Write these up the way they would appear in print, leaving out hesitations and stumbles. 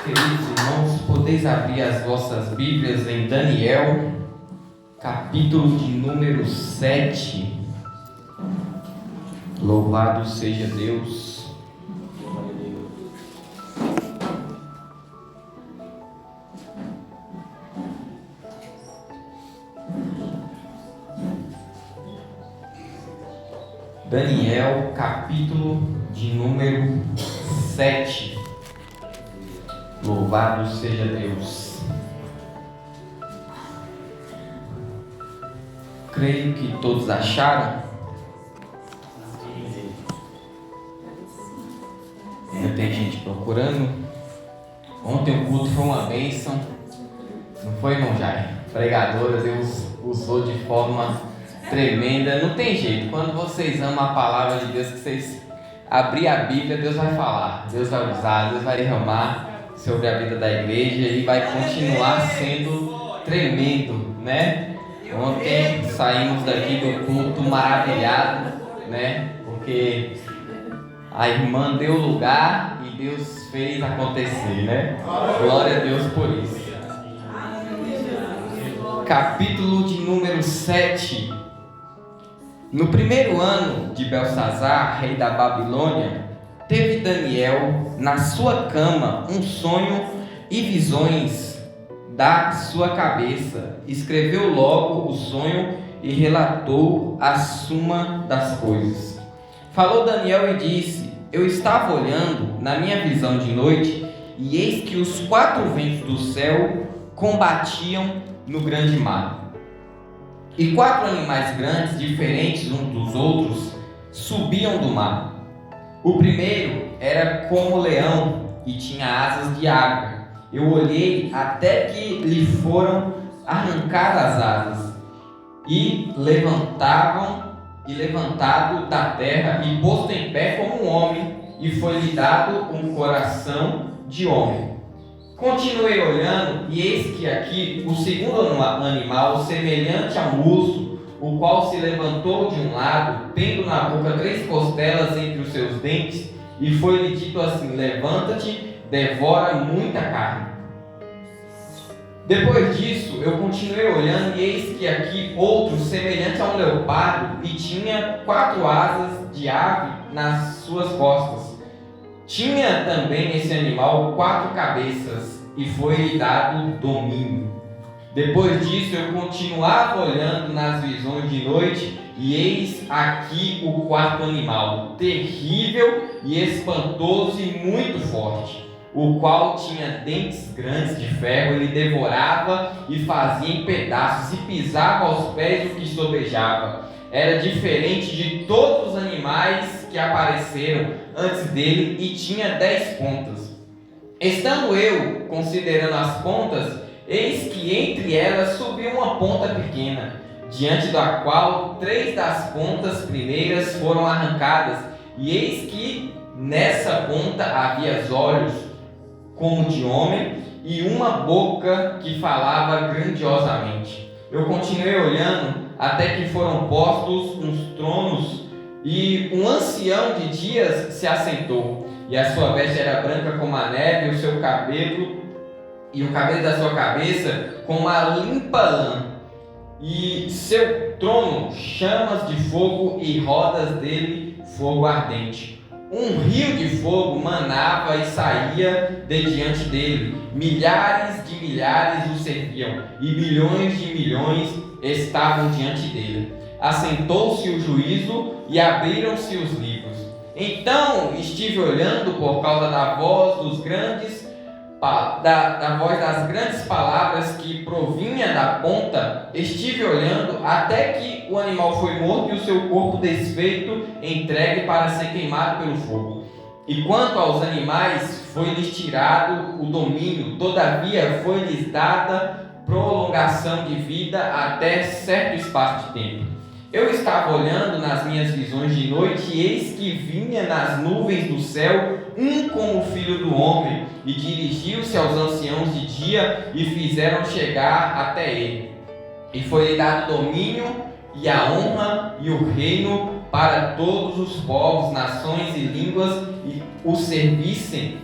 Queridos irmãos, podeis abrir as vossas Bíblias em Daniel, capítulo de número 7. Louvado seja Deus. Daniel, capítulo de número 7. Louvado seja Deus. Creio que todos acharam. Ainda tem gente procurando. Ontem o culto foi uma bênção. Não foi, irmão Jair? Pregadora, Deus usou de forma tremenda. Não tem jeito. Quando vocês amam a palavra de Deus, que vocês abrir a Bíblia, Deus vai falar. Deus vai usar, Deus vai derramar sobre a vida da igreja e vai continuar sendo tremendo, né? Ontem saímos daqui do culto maravilhado, né? Porque a irmã deu lugar e Deus fez acontecer, né? Glória a Deus por isso. Capítulo de número 7. No primeiro ano de Belsazar, rei da Babilônia, teve Daniel na sua cama um sonho e visões da sua cabeça. Escreveu logo o sonho e relatou a suma das coisas. Falou Daniel e disse: Eu estava olhando na minha visão de noite, e eis que os 4 ventos do céu combatiam no grande mar. E 4 animais grandes, diferentes uns dos outros, subiam do mar. O primeiro era como leão e tinha asas de águia. Eu olhei até que lhe foram arrancadas as asas, e levantado da terra e posto em pé como um homem, e foi-lhe dado um coração de homem. Continuei olhando, e eis que aqui o segundo animal, semelhante a um urso, o qual se levantou de um lado, tendo na boca 3 costelas entre os seus dentes, e foi-lhe dito assim: Levanta-te, devora muita carne. Depois disso, eu continuei olhando, e eis que aqui outro, semelhante a um leopardo, e tinha 4 asas de ave nas suas costas. Tinha também esse animal 4 cabeças, e foi-lhe dado domínio. Depois disso, eu continuava olhando nas visões de noite, e eis aqui o 4º animal, terrível e espantoso e muito forte, o qual tinha dentes grandes de ferro. Ele devorava e fazia em pedaços, e pisava aos pés o que sobejava. Era diferente de todos os animais que apareceram antes dele, e tinha 10 pontas. Estando eu considerando as pontas, eis que entre elas subiu uma ponta pequena, diante da qual 3 das pontas primeiras foram arrancadas, e eis que nessa ponta havia olhos como de homem, e uma boca que falava grandiosamente. Eu continuei olhando até que foram postos uns tronos, e um ancião de dias se assentou, e a sua veste era branca como a neve, e o seu cabelo e o cabelo da sua cabeça como uma limpa lã, e seu trono chamas de fogo, e rodas dele fogo ardente. Um rio de fogo manava e saía de diante dele. Milhares de milhares o serviam, e milhões de milhões estavam diante dele. Assentou-se o juízo e abriram-se os livros. Então estive olhando por causa da voz dos grandes da voz das grandes palavras que provinha da ponta. Estive olhando até que o animal foi morto, e o seu corpo desfeito entregue para ser queimado pelo fogo. E quanto aos animais, foi-lhes tirado o domínio, todavia foi-lhes dada prolongação de vida até certo espaço de tempo. Eu estava olhando nas minhas visões de noite, e eis que vinha nas nuvens do céu um como o filho do homem, e dirigiu-se aos anciãos de dia, e fizeram chegar até ele. E foi-lhe dado domínio, e a honra, e o reino para todos os povos, nações e línguas, e o servissem.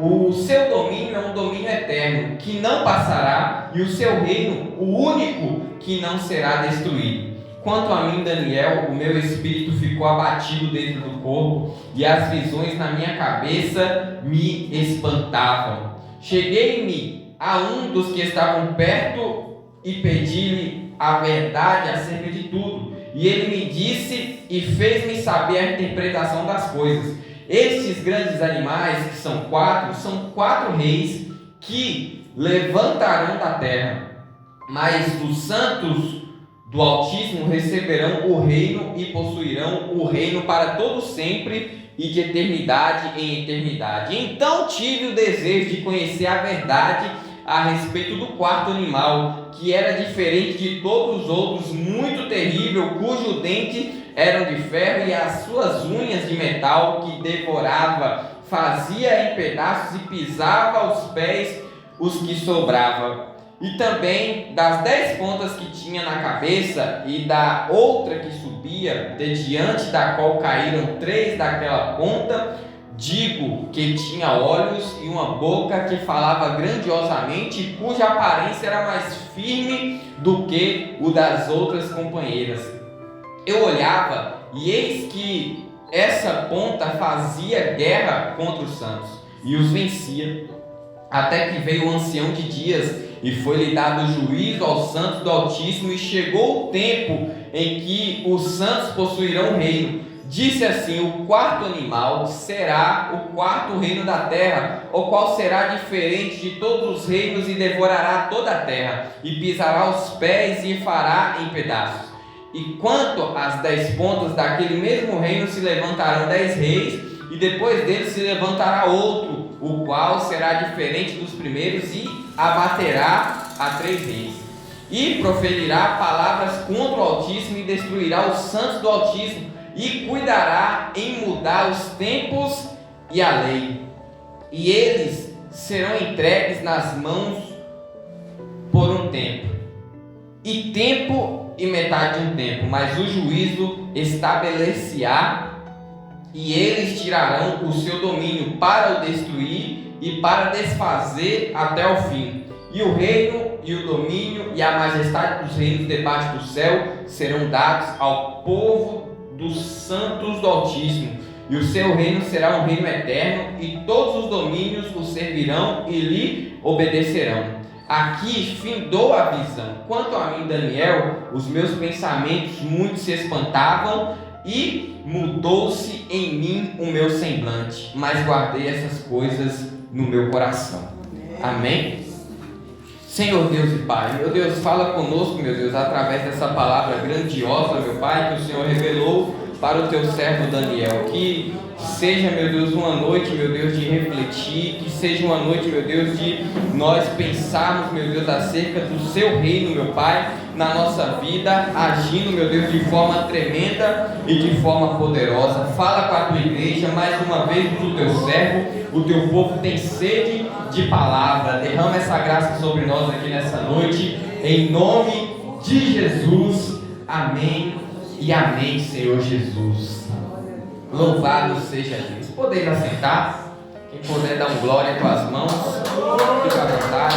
o seu domínio é um domínio eterno, que não passará, e o seu reino, o único que não será destruído. Quanto a mim, Daniel, o meu espírito ficou abatido dentro do corpo, e as visões na minha cabeça me espantavam. Cheguei-me a um dos que estavam perto e pedi-lhe a verdade acerca de tudo. E ele me disse e fez-me saber a interpretação das coisas. Estes grandes animais, que são quatro reis que levantarão da terra, mas os santos do Altíssimo receberão o reino e possuirão o reino para todo sempre e de eternidade em eternidade. Então tive o desejo de conhecer a verdade a respeito do quarto animal, que era diferente de todos os outros, muito terrível, cujo dente eram de ferro e as suas unhas de metal, que devorava, fazia em pedaços e pisava aos pés os que sobrava. E também das 10 pontas que tinha na cabeça e da outra que subia, de diante da qual caíram 3 daquela ponta, digo que tinha olhos e uma boca que falava grandiosamente, cuja aparência era mais firme do que o das outras companheiras. Eu olhava e eis que essa ponta fazia guerra contra os santos e os vencia, até que veio o ancião de dias e foi-lhe dado juízo aos santos do Altíssimo, e chegou o tempo em que os santos possuirão o reino. Disse assim: o quarto animal será o quarto reino da terra, o qual será diferente de todos os reinos e devorará toda a terra, e pisará os pés e fará em pedaços. E quanto às 10 pontas daquele mesmo reino se levantarão 10 reis, e depois deles se levantará outro, o qual será diferente dos primeiros e abaterá a 3 reis. E proferirá palavras contra o Altíssimo e destruirá os santos do Altíssimo, e cuidará em mudar os tempos e a lei. E eles serão entregues nas mãos por um tempo, e tempo e metade de um tempo, mas o juízo estabelecerá, e eles tirarão o seu domínio para o destruir e para desfazer até o fim. E o reino e o domínio e a majestade dos reinos debaixo do céu serão dados ao povo dos santos do Altíssimo, e o seu reino será um reino eterno, e todos os domínios o servirão e lhe obedecerão. Aqui findou a visão. Quanto a mim, Daniel, os meus pensamentos muito se espantavam, e mudou-se em mim o meu semblante, mas guardei essas coisas no meu coração. Amém? Senhor Deus e Pai, meu Deus, fala conosco, meu Deus, através dessa palavra grandiosa, meu Pai, que o Senhor revelou para o teu servo Daniel. Que seja, meu Deus, uma noite, meu Deus, de refletir, que seja uma noite, meu Deus, de nós pensarmos, meu Deus, acerca do seu reino, meu Pai, na nossa vida, agindo, meu Deus, de forma tremenda e de forma poderosa. Fala com a tua igreja, mais uma vez, do teu servo, o teu povo tem sede de palavra. Derrama essa graça sobre nós aqui nessa noite, em nome de Jesus. Amém e amém, Senhor Jesus. Louvado seja Deus. Podeis assentar. Quem puder dar um glória com as mãos, fica à vontade.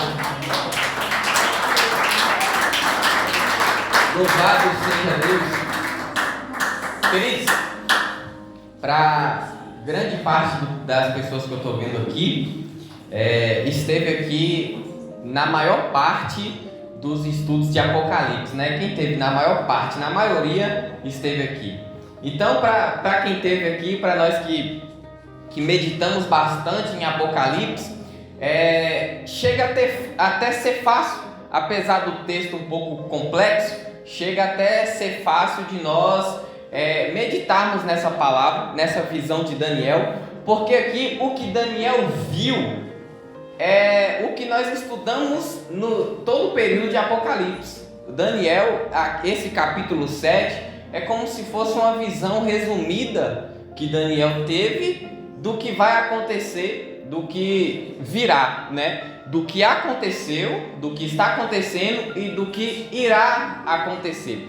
Louvado seja Deus. Queridos, para grande parte das pessoas que eu estou vendo aqui, esteve aqui na maior parte dos estudos de Apocalipse, né? Quem teve na maior parte, na maioria, esteve aqui. Então, para quem esteve aqui, para nós que meditamos bastante em Apocalipse, chega até ser fácil, apesar do texto um pouco complexo, chega até ser fácil de nós meditarmos nessa palavra, nessa visão de Daniel, porque aqui o que Daniel viu é o que nós estudamos no todo o período de Apocalipse. Daniel, esse capítulo 7, é como se fosse uma visão resumida que Daniel teve do que vai acontecer, do que virá, né? Do que aconteceu, do que está acontecendo e do que irá acontecer.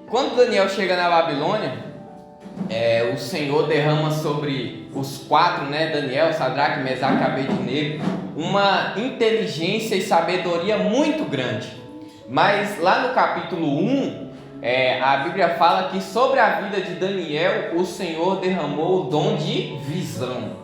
Quando Daniel chega na Babilônia, o Senhor derrama sobre os quatro, Daniel, Sadraque, Mesaque e Abednego, uma inteligência e sabedoria muito grande. Mas lá no capítulo 1, a Bíblia fala que sobre a vida de Daniel, o Senhor derramou o dom de visão,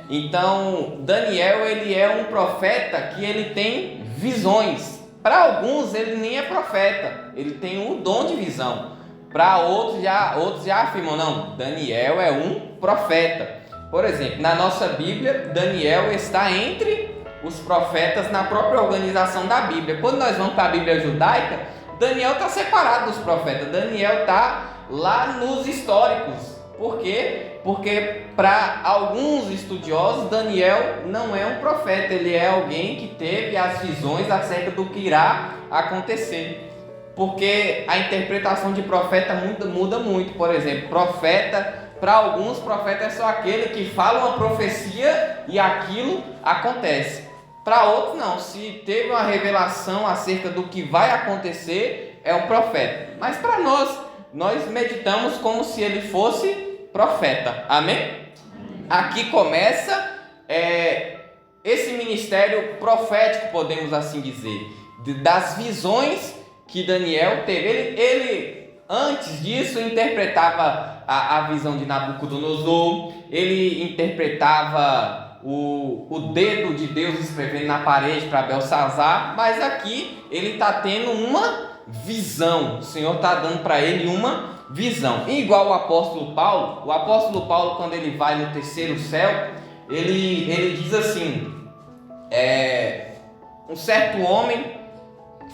Então, Daniel, ele é um profeta que ele tem visões. Para alguns, ele nem é profeta, ele tem um dom de visão. Para outros já afirmam, não, Daniel é um profeta. Por exemplo, na nossa Bíblia, Daniel está entre os profetas na própria organização da Bíblia. Quando nós vamos para a Bíblia judaica, Daniel está separado dos profetas. Daniel está lá nos históricos. Por quê? Porque para alguns estudiosos, Daniel não é um profeta. Ele é alguém que teve as visões acerca do que irá acontecer. Porque a interpretação de profeta muda muito. Por exemplo, profeta, para alguns, profeta é só aquele que fala uma profecia e aquilo acontece. Para outros não, se teve uma revelação acerca do que vai acontecer, é um profeta. Mas para nós meditamos como se ele fosse profeta. Amém? Aqui começa esse ministério profético, podemos assim dizer, das visões que Daniel teve. Ele antes disso interpretava a visão de Nabucodonosor, ele interpretava o dedo de Deus escrevendo na parede para Belsazar, mas aqui ele está tendo uma visão. O Senhor está dando para ele uma visão. E igual o apóstolo Paulo, quando ele vai no terceiro céu, ele diz assim, um certo homem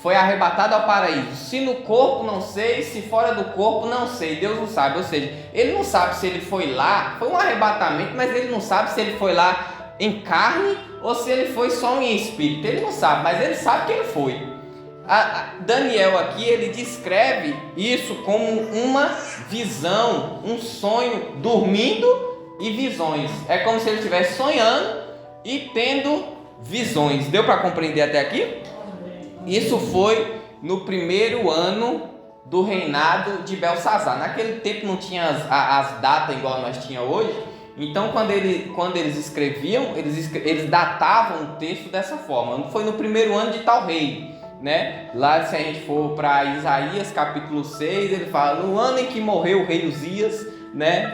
foi arrebatado ao paraíso, se no corpo não sei, se fora do corpo não sei, Deus não sabe. Ou seja, ele não sabe se ele foi lá, foi um arrebatamento, mas ele não sabe se ele foi lá em carne ou se ele foi só em espírito. Ele não sabe, mas ele sabe que ele foi. Daniel aqui, ele descreve isso como uma visão, um sonho, dormindo e visões. É como se ele estivesse sonhando e tendo visões. Deu para compreender até aqui? Isso foi no primeiro ano do reinado de Belsazar. Naquele tempo não tinha as datas igual nós tinha hoje. Então, quando eles escreviam, eles datavam o texto dessa forma. Foi no primeiro ano de tal rei, Lá, se a gente for para Isaías capítulo 6, ele fala no ano em que morreu o rei Uzias,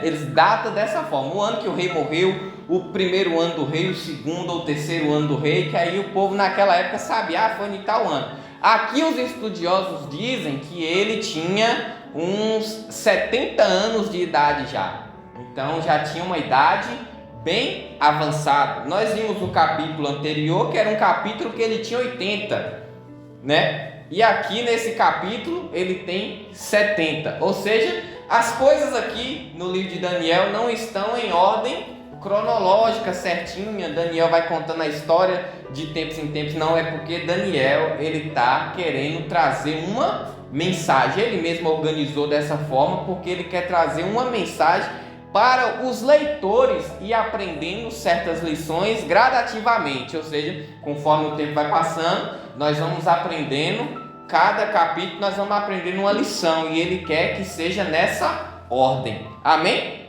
Eles datam dessa forma. O ano que o rei morreu, o primeiro ano do rei, o segundo ou terceiro ano do rei, que aí o povo naquela época sabia, foi em tal ano. Aqui os estudiosos dizem que ele tinha uns 70 anos de idade já. Então já tinha uma idade bem avançada. Nós vimos no capítulo anterior que era um capítulo que ele tinha 80, E aqui nesse capítulo ele tem 70. Ou seja, as coisas aqui no livro de Daniel não estão em ordem cronológica certinha. Daniel vai contando a história de tempos em tempos. Não, é porque Daniel ele está querendo trazer uma mensagem. Ele mesmo organizou dessa forma porque ele quer trazer uma mensagem para os leitores e aprendendo certas lições gradativamente. Ou seja, conforme o tempo vai passando, nós vamos aprendendo. Cada capítulo nós vamos aprendendo uma lição e ele quer que seja nessa ordem. Amém?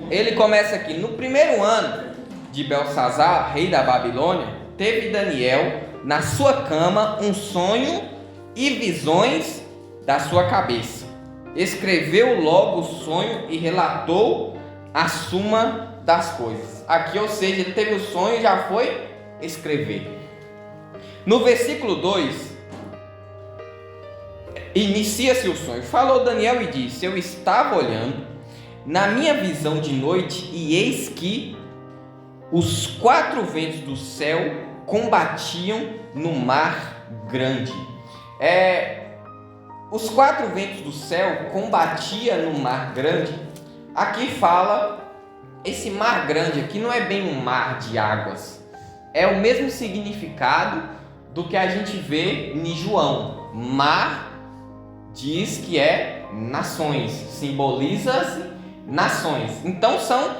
Ele começa aqui, no primeiro ano de Belsazar, rei da Babilônia, teve Daniel na sua cama um sonho e visões da sua cabeça. Escreveu logo o sonho e relatou a suma das coisas. Aqui, ou seja, ele teve o sonho e já foi escrever. No versículo 2, inicia-se o sonho. Falou Daniel e disse: eu estava olhando na minha visão de noite, e eis que os quatro ventos do céu combatiam no mar grande. Os quatro ventos do céu combatiam no mar grande. Aqui fala, esse mar grande aqui não é bem um mar de águas. É o mesmo significado do que a gente vê em João. Mar diz que é nações, simboliza nações. Então são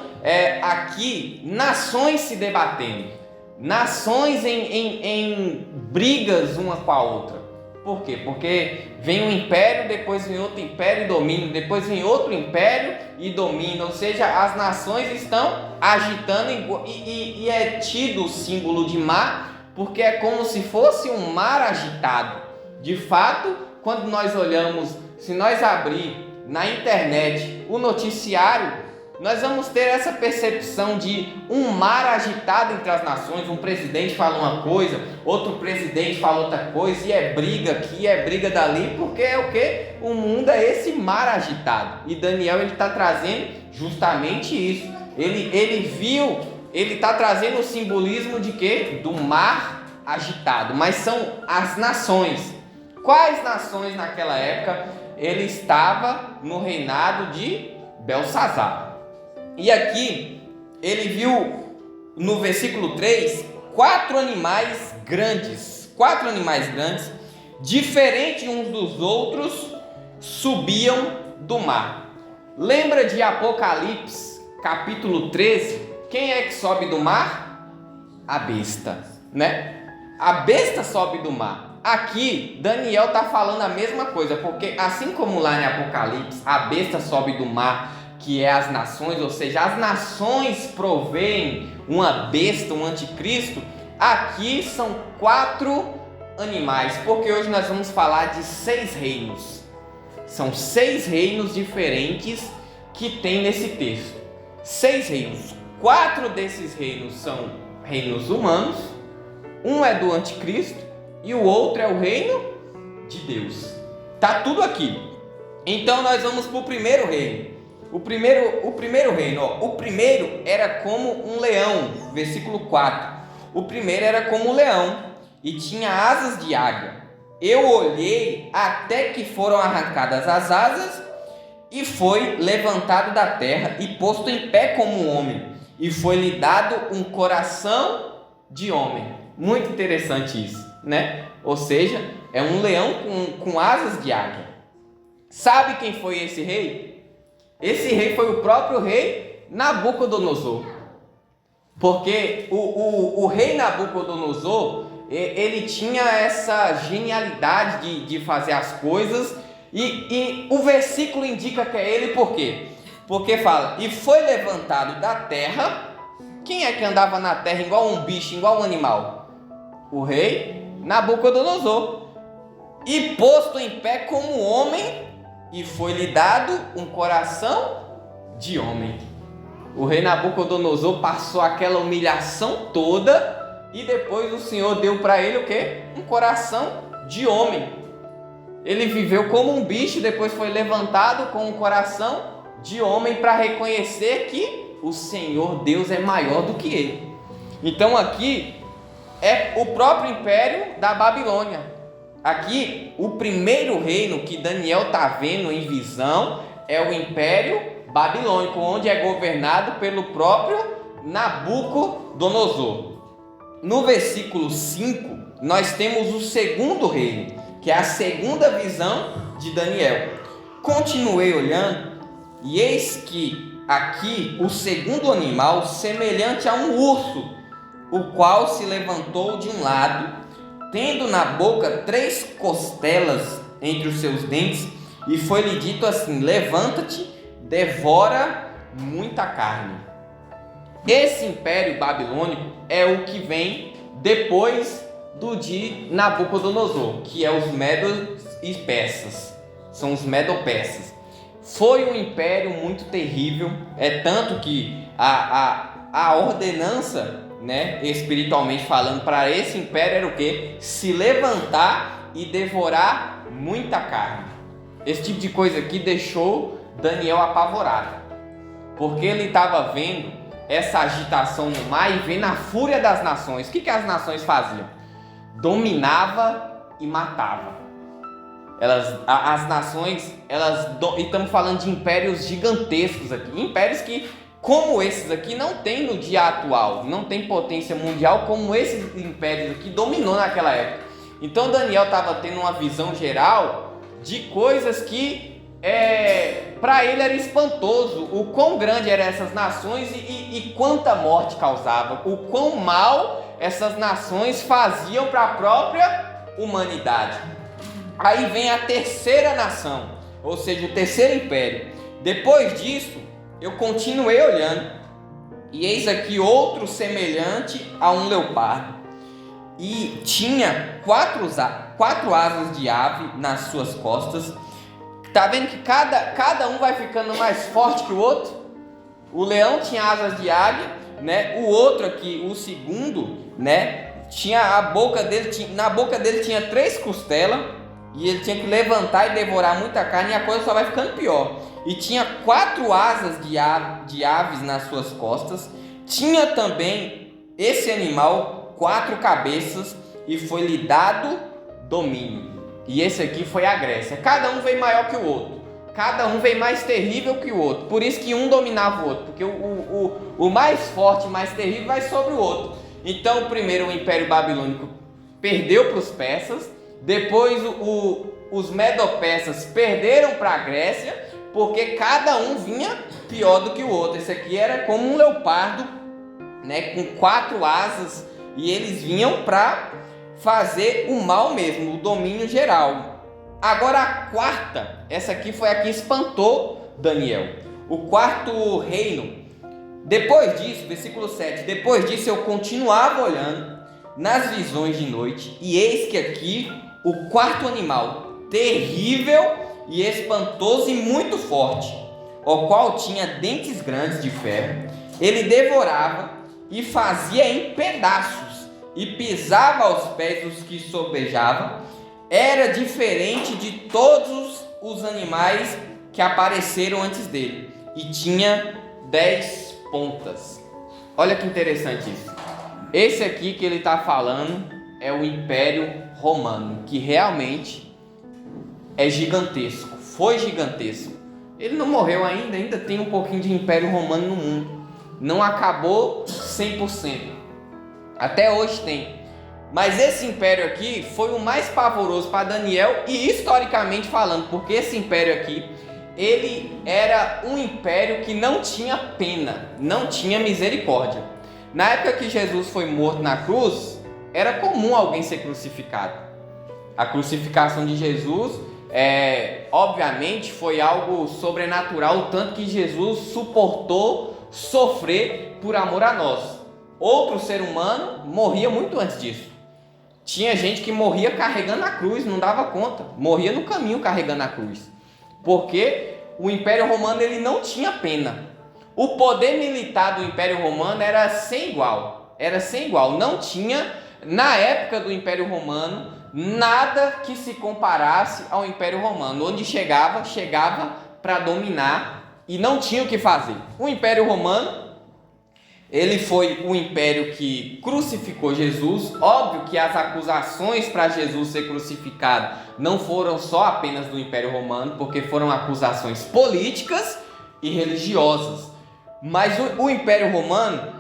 aqui nações se debatendo, nações em brigas uma com a outra. Por quê? Porque vem um império, depois vem outro império e domina, depois vem outro império e domina, ou seja, as nações estão agitando e é tido o símbolo de mar, porque é como se fosse um mar agitado. De fato, quando nós olhamos, se nós abrir na internet o noticiário, nós vamos ter essa percepção de um mar agitado entre as nações. Um presidente fala uma coisa, outro presidente fala outra coisa, e é briga aqui, é briga dali, porque é o quê? O mundo é esse mar agitado. E Daniel está trazendo justamente isso. Ele está trazendo o simbolismo de quê? Do mar agitado. Mas são as nações. Quais nações naquela época? Ele estava no reinado de Belsazar. E aqui ele viu no versículo 3 quatro animais grandes, diferentes uns dos outros, subiam do mar. Lembra de Apocalipse, capítulo 13? Quem é que sobe do mar? A besta, né? A besta sobe do mar. Aqui, Daniel está falando a mesma coisa, porque assim como lá em Apocalipse, a besta sobe do mar, que é as nações, ou seja, as nações provêm uma besta, um anticristo. Aqui são 4 animais, porque hoje nós vamos falar de 6 reinos. São 6 reinos diferentes que tem nesse texto. 6 reinos. 4 desses reinos são reinos humanos, um é do anticristo e o outro é o reino de Deus. Tá tudo aqui. Então nós vamos para o primeiro reino. O primeiro reino, o primeiro era como um leão, versículo 4. O primeiro era como um leão e tinha asas de águia. Eu olhei até que foram arrancadas as asas e foi levantado da terra e posto em pé como um homem. E foi-lhe dado um coração de homem. Muito interessante isso, né? Ou seja, é um leão com asas de águia. Sabe quem foi esse rei? Esse rei foi o próprio rei Nabucodonosor. Porque o rei Nabucodonosor, ele tinha essa genialidade de fazer as coisas, e o versículo indica que é ele. Por quê? Porque fala, e foi levantado da terra. Quem é que andava na terra igual um bicho, igual um animal? O rei Nabucodonosor. E posto em pé como homem, e foi-lhe dado um coração de homem. O rei Nabucodonosor passou aquela humilhação toda e depois o Senhor deu para ele o quê? Um coração de homem. Ele viveu como um bicho, depois foi levantado com um coração de homem para reconhecer que o Senhor Deus é maior do que ele. Então aqui é o próprio império da Babilônia. Aqui, o primeiro reino que Daniel está vendo em visão é o Império Babilônico, onde é governado pelo próprio Nabucodonosor. No versículo 5, nós temos o segundo reino, que é a segunda visão de Daniel. Continuei olhando, e eis que aqui o segundo animal, semelhante a um urso, o qual se levantou de um lado, tendo na boca 3 costelas entre os seus dentes, e foi-lhe dito assim: levanta-te, devora muita carne. Esse império babilônico é o que vem depois do de Nabucodonosor, que é os medos e persas, são os medo-persas. Foi um império muito terrível, é tanto que a ordenança, né, espiritualmente falando, para esse império era o quê? Se levantar e devorar muita carne. Esse tipo de coisa aqui deixou Daniel apavorado, porque ele estava vendo essa agitação no mar e vendo a fúria das nações. O que as nações faziam? Dominava e matava. As nações, e estamos falando de impérios gigantescos aqui, impérios que, como esses aqui, não tem no dia atual, não tem potência mundial como esses impérios aqui dominou naquela época. Então Daniel estava tendo uma visão geral de coisas que para ele era espantoso, o quão grande eram essas nações e quanta morte causava, o quão mal essas nações faziam para a própria humanidade. Aí vem a terceira nação, ou seja, o terceiro império. Depois disso, eu continuei olhando, e eis aqui outro semelhante a um leopardo, e tinha quatro asas de ave nas suas costas. Tá vendo que cada um vai ficando mais forte que o outro? O leão tinha asas de águia, né? O outro aqui, o segundo, né? Tinha a boca dele, na boca dele tinha 3 costelas, e ele tinha que levantar e devorar muita carne, e a coisa só vai ficando pior. E tinha 4 asas de aves nas suas costas. Tinha também esse animal 4 cabeças, e foi-lhe dado domínio. E esse aqui foi a Grécia. Cada um veio maior que o outro, cada um veio mais terrível que o outro. Por isso que um dominava o outro, porque o mais forte, mais terrível vai sobre o outro. Então, primeiro o Império Babilônico perdeu para os persas. Depois os medo-persas perderam para a Grécia, porque cada um vinha pior do que o outro. Esse aqui era como um leopardo, né, com 4 asas, e eles vinham para fazer o mal mesmo, o domínio geral. Agora a quarta, essa aqui foi a que espantou Daniel. O quarto reino. Depois disso, versículo 7, depois disso eu continuava olhando nas visões de noite, e eis que aqui o quarto animal, terrível e espantoso e muito forte, o qual tinha dentes grandes de ferro, ele devorava e fazia em pedaços, e pisava aos pés dos que sobejavam. Era diferente de todos os animais que apareceram antes dele, e tinha 10 pontas. Olha que interessante isso. Esse aqui que ele está falando é o Império Romano, que realmente é gigantesco, foi gigantesco. Ele não morreu ainda tem um pouquinho de Império Romano no mundo. Não acabou 100%. Até hoje tem. Mas esse império aqui foi o mais pavoroso para Daniel, e historicamente falando, porque esse império aqui, ele era um império que não tinha pena, não tinha misericórdia. Na época que Jesus foi morto na cruz, era comum alguém ser crucificado. A crucificação de Jesus, obviamente, foi algo sobrenatural, o tanto que Jesus suportou sofrer por amor a nós. Outro ser humano morria muito antes disso. Tinha gente que morria carregando a cruz, não dava conta, morria no caminho carregando a cruz, porque o Império Romano ele não tinha pena. O poder militar do Império Romano era sem igual, não tinha, na época do Império Romano, nada que se comparasse ao Império Romano. Onde chegava para dominar, e não tinha o que fazer. O Império Romano, ele foi o império que crucificou Jesus. Óbvio que as acusações para Jesus ser crucificado não foram só apenas do Império Romano, porque foram acusações políticas e religiosas. Mas o Império Romano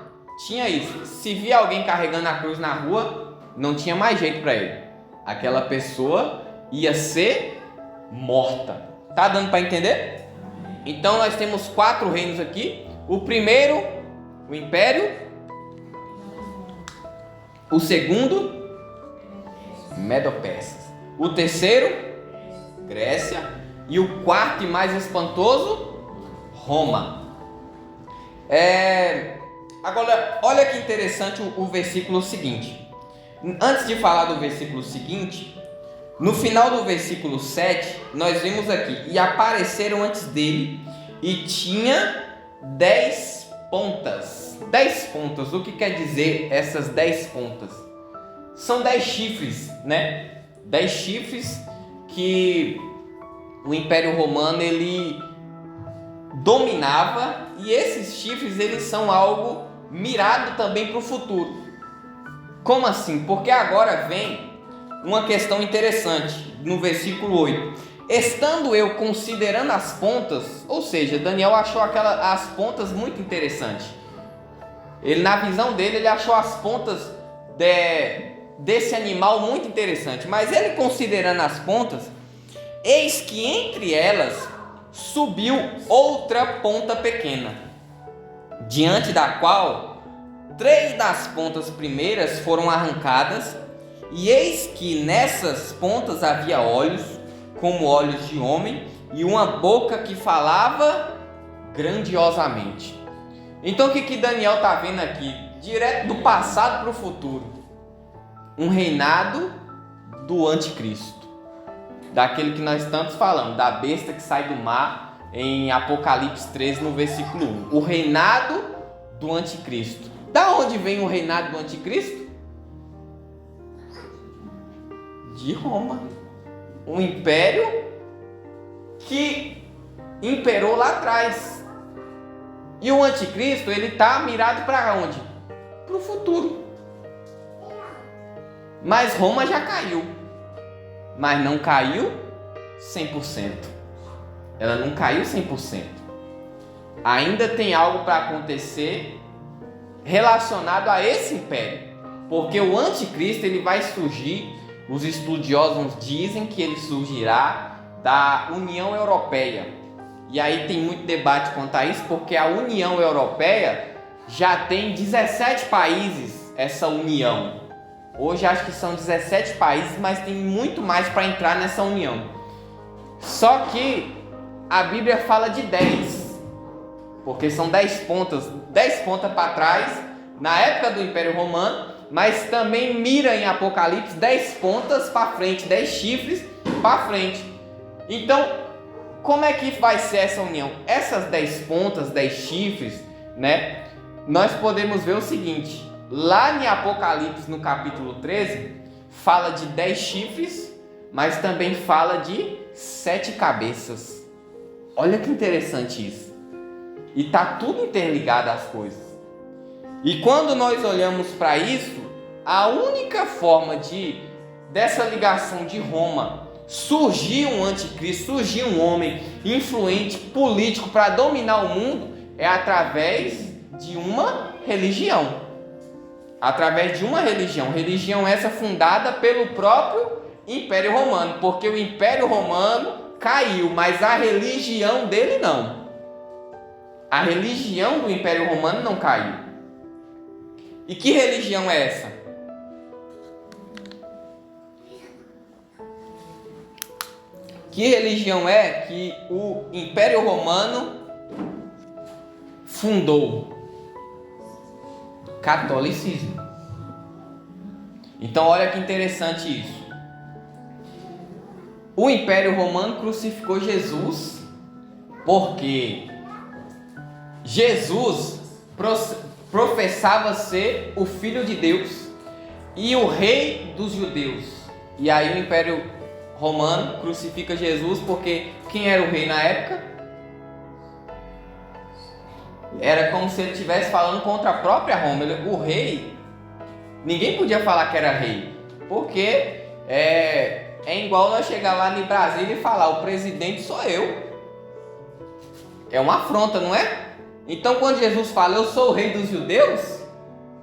tinha isso. Se via alguém carregando a cruz na rua, não tinha mais jeito para ele. Aquela pessoa ia ser morta. Tá dando para entender? Então nós temos 4 reinos aqui. O primeiro, o Império. O segundo, Medo-Persas. O terceiro, Grécia. E o quarto e mais espantoso, Roma. Agora, olha que interessante o versículo seguinte. Antes de falar do versículo seguinte, no final do versículo 7, nós vimos aqui: e apareceram antes dele, e tinha 10 pontas. 10 pontas, o que quer dizer essas 10 pontas? São 10 chifres, né? 10 chifres que o Império Romano ele dominava, e esses chifres eles são algo mirado também para o futuro. Como assim? Porque agora vem uma questão interessante no versículo 8. Estando eu considerando as pontas, ou seja, Daniel achou as pontas muito interessantes. Ele, na visão dele, ele achou as pontas desse animal muito interessante. Mas ele considerando as pontas, eis que entre elas subiu outra ponta pequena, diante da qual 3 das pontas primeiras foram arrancadas, E eis que nessas pontas havia olhos, como olhos de homem, e uma boca que falava grandiosamente. Então o que Daniel está vendo aqui? Direto do passado para o futuro. Um reinado do anticristo. Daquele que nós tantos falamos, da besta que sai do mar, em Apocalipse 13, no versículo 1. O reinado do anticristo. Da onde vem o reinado do anticristo? De Roma. Um império que imperou lá atrás. E o anticristo, ele está mirado para onde? Para o futuro. Mas Roma já caiu. Mas não caiu 100%. Ela não caiu 100%. Ainda tem algo para acontecer relacionado a esse império. Porque o anticristo, ele vai surgir, os estudiosos dizem que ele surgirá da União Europeia. E aí tem muito debate quanto a isso, porque a União Europeia já tem 17 países, essa união. Hoje acho que são 17 países, mas tem muito mais para entrar nessa união. Só que a Bíblia fala de 10, porque são 10 pontas para trás, na época do Império Romano, mas também mira em Apocalipse 10 pontas para frente, 10 chifres para frente. Então, como é que vai ser essa união? Essas 10 pontas, 10 chifres, né? Nós podemos ver o seguinte, lá em Apocalipse, no capítulo 13, fala de 10 chifres, mas também fala de 7 cabeças. Olha que interessante isso. E está tudo interligado às coisas. E quando nós olhamos para isso, a única forma dessa ligação de Roma surgir um anticristo, surgir um homem influente, político para dominar o mundo, é através de uma religião. Através de uma religião. Religião essa fundada pelo próprio Império Romano, porque o Império Romano caiu, mas a religião dele não. A religião do Império Romano não caiu. E que religião é essa? Que religião é que o Império Romano fundou? Catolicismo. Então olha que interessante isso. O Império Romano crucificou Jesus porque Jesus professava ser o Filho de Deus e o Rei dos Judeus. E aí o Império Romano crucifica Jesus porque quem era o rei na época? Era como se ele estivesse falando contra a própria Roma. O rei, ninguém podia falar que era rei, porque é igual nós chegar lá em Brasília e falar, o presidente sou eu. É uma afronta, não é? Então quando Jesus fala, eu sou o rei dos judeus,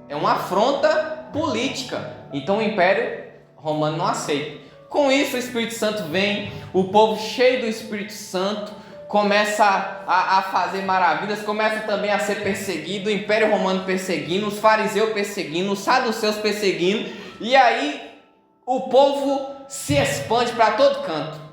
é uma afronta política. Então o Império Romano não aceita. Com isso o Espírito Santo vem, o povo cheio do Espírito Santo começa a fazer maravilhas, começa também a ser perseguido, o Império Romano perseguindo, os fariseus perseguindo, os saduceus perseguindo, e aí o povo se expande para todo canto.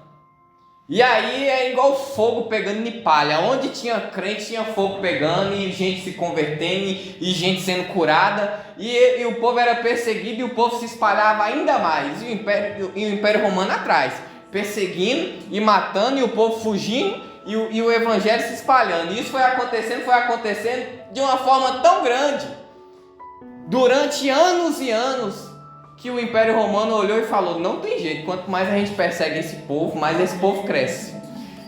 E aí é igual fogo pegando em palha, onde tinha crente tinha fogo pegando e gente se convertendo e gente sendo curada, e o povo era perseguido e o povo se espalhava ainda mais, e o Império Romano atrás, perseguindo e matando, e o povo fugindo e o evangelho se espalhando. E isso foi acontecendo de uma forma tão grande, durante anos e anos, que o Império Romano olhou e falou, não tem jeito, quanto mais a gente persegue esse povo, mais esse povo cresce.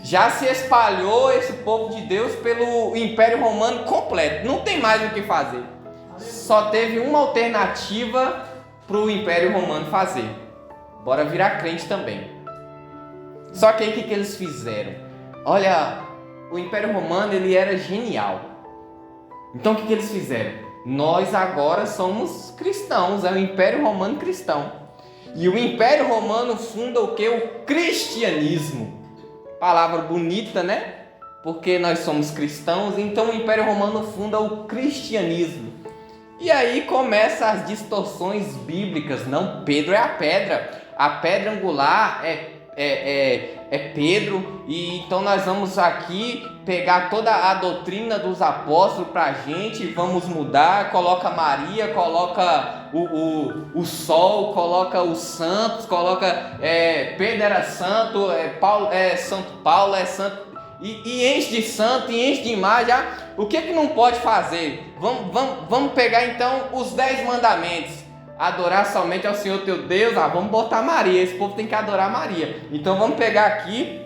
Já se espalhou esse povo de Deus pelo Império Romano completo, não tem mais o que fazer. Só teve uma alternativa para o Império Romano fazer, bora virar crente também. Só que aí o que eles fizeram? Olha, o Império Romano ele era genial. Então o que eles fizeram? Nós agora somos cristãos, é o Império Romano cristão. E o Império Romano funda o que? O cristianismo. Palavra bonita, né? Porque nós somos cristãos, então o Império Romano funda o cristianismo. E aí começam as distorções bíblicas. Não, Pedro é a pedra angular é Pedro, e então nós vamos aqui pegar toda a doutrina dos apóstolos para a gente, vamos mudar, coloca Maria, coloca o sol, coloca os santos, coloca Pedro era santo, Santo Paulo é santo, e enche de santo, e enche de imagem. O que não pode fazer? Vamos pegar então os 10 mandamentos. Adorar somente ao Senhor teu Deus. Vamos botar Maria, esse povo tem que adorar Maria. Então vamos pegar aqui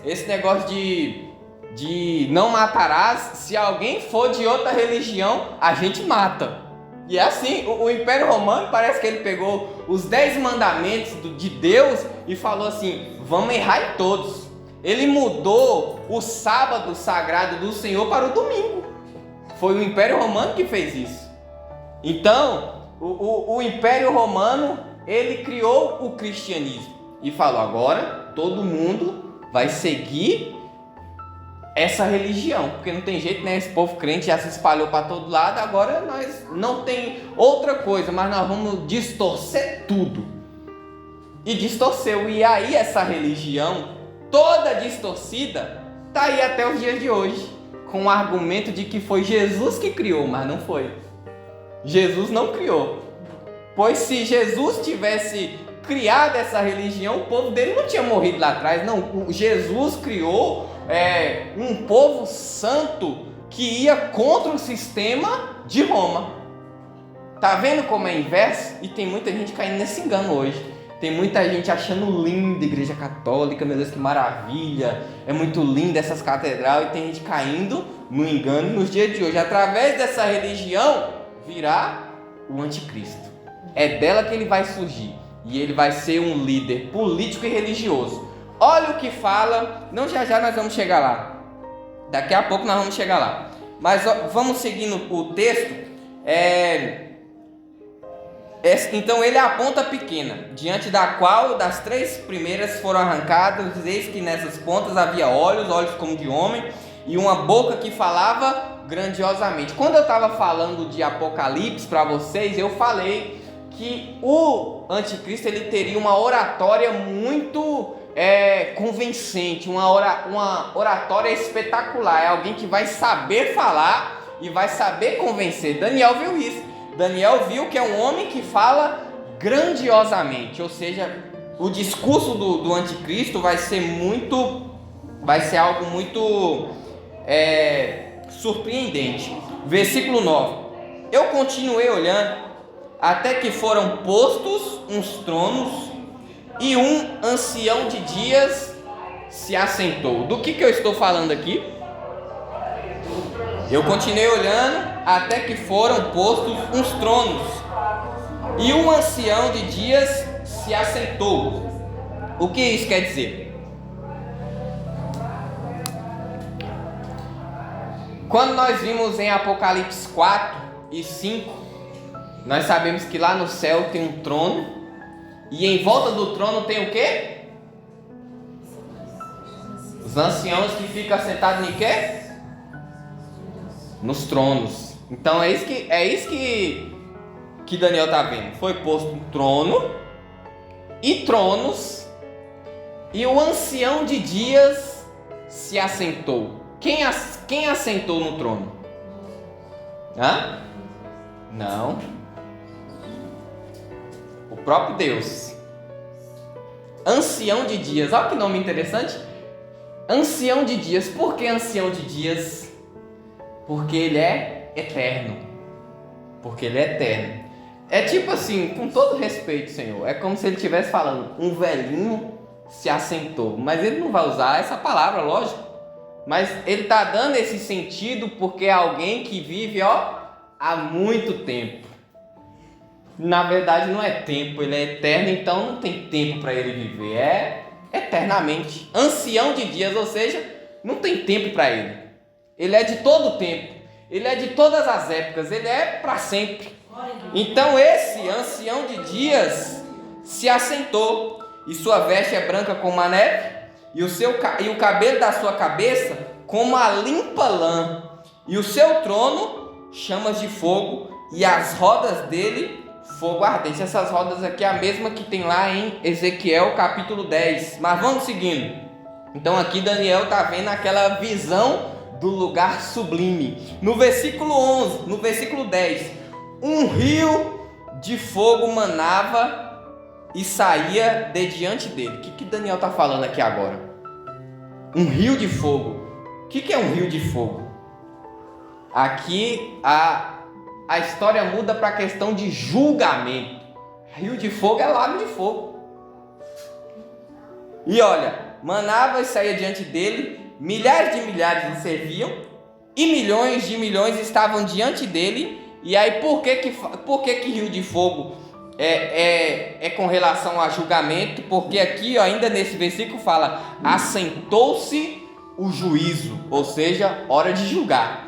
esse negócio de não matarás. Se alguém for de outra religião, a gente mata. E é assim, o Império Romano parece que ele pegou os 10 mandamentos de Deus e falou assim: vamos errar em todos. Ele mudou o sábado sagrado do Senhor para o domingo. Foi o Império Romano que fez isso. Então, o Império Romano, ele criou o cristianismo e falou: agora todo mundo vai seguir essa religião, porque não tem jeito, né? Esse povo crente já se espalhou para todo lado, agora nós não tem outra coisa, mas nós vamos distorcer tudo. E distorceu, e aí essa religião toda distorcida está aí até os dias de hoje, com o argumento de que foi Jesus que criou, mas não foi. Jesus não criou. Pois se Jesus tivesse criado essa religião, o povo dele não tinha morrido lá atrás. Não, Jesus criou um povo santo que ia contra o sistema de Roma. Tá vendo como é inverso? E tem muita gente caindo nesse engano hoje. Tem muita gente achando linda a igreja católica, meu Deus, que maravilha, é muito linda essas catedrais, e tem gente caindo no engano nos dias de hoje. Através dessa religião virá o anticristo. É dela que ele vai surgir, e ele vai ser um líder político e religioso. Olha o que fala, não, já nós vamos chegar lá, daqui a pouco nós vamos chegar lá, mas vamos seguindo o texto. Então ele é a ponta pequena, diante da qual das 3 primeiras foram arrancadas, eis que nessas pontas havia olhos como de homem, e uma boca que falava grandiosamente. Quando eu estava falando de Apocalipse para vocês, eu falei que o anticristo ele teria uma oratória muito convincente, uma oratória espetacular. É alguém que vai saber falar e vai saber convencer. Daniel viu isso. Daniel viu que é um homem que fala grandiosamente, ou seja, o discurso do anticristo vai ser algo muito surpreendente. Versículo 9: eu continuei olhando, até que foram postos uns tronos, e um ancião de dias se assentou. Do que eu estou falando aqui? Eu continuei olhando, até que foram postos uns tronos, e um ancião de dias se assentou. O que isso quer dizer? Quando nós vimos em Apocalipse 4 e 5, nós sabemos que lá no céu tem um trono, e em volta do trono tem o quê? Os anciãos que ficam sentados em quê? Nos tronos. Então é isso que Daniel está vendo. Foi posto um trono e tronos, e o ancião de dias se assentou. Quem assentou no trono? Não. O próprio Deus. Ancião de dias. Olha que nome interessante. Ancião de dias. Por que ancião de dias? Porque ele é eterno. Porque ele é eterno. É tipo assim, com todo respeito, Senhor, é como se ele estivesse falando, um velhinho se assentou. Mas ele não vai usar essa palavra, lógico. Mas ele está dando esse sentido porque é alguém que vive há muito tempo. Na verdade não é tempo, ele é eterno, então não tem tempo para ele viver. É eternamente. Ancião de dias, ou seja, não tem tempo para ele. Ele é de todo o tempo, ele é de todas as épocas, ele é para sempre. Então esse ancião de dias se assentou, e sua veste é branca como a neve, e o cabelo da sua cabeça como a limpa lã, e o seu trono chamas de fogo e as rodas dele fogo ardente. Essas rodas aqui é a mesma que tem lá em Ezequiel capítulo 10. Mas vamos seguindo. Então aqui Daniel está vendo aquela visão do lugar sublime. No versículo 11, no versículo 10, um rio de fogo manava e saía de diante dele. O que Daniel está falando aqui agora? Um rio de fogo. O que é um rio de fogo? Aqui a história muda para a questão de julgamento. Rio de fogo é lago de fogo. E olha, manava e saía diante dele, milhares de milhares o serviam, e milhões de milhões estavam diante dele. E aí por que rio de fogo é com relação a julgamento? Porque aqui, ó, ainda nesse versículo fala, assentou-se o juízo, ou seja, hora de julgar.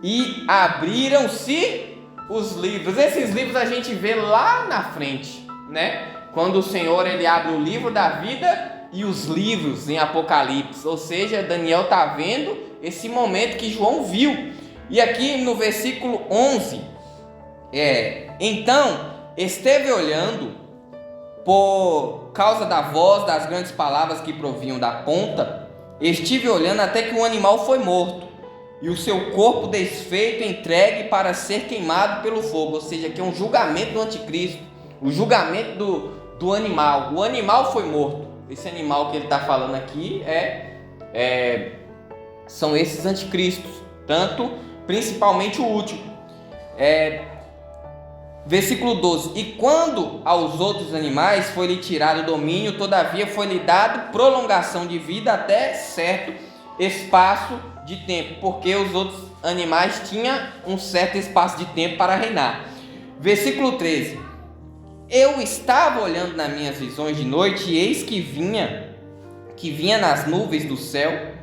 E abriram-se os livros. Esses livros a gente vê lá na frente, né? Quando o Senhor ele abre o livro da vida e os livros em Apocalipse. Ou seja, Daniel está vendo esse momento que João viu. E aqui no versículo 11, então esteve olhando por causa da voz das grandes palavras que provinham da ponta. Estive olhando até que um animal foi morto e o seu corpo desfeito entregue para ser queimado pelo fogo. Ou seja, aqui é um julgamento do anticristo, o julgamento do animal. O animal foi morto. Esse animal que ele está falando aqui são esses anticristos, principalmente o último. Versículo 12: e quando aos outros animais foi-lhe tirado o domínio, todavia foi-lhe dado prolongação de vida até certo espaço de tempo, porque os outros animais tinham um certo espaço de tempo para reinar. Versículo 13: eu estava olhando nas minhas visões de noite, e eis que vinha nas nuvens do céu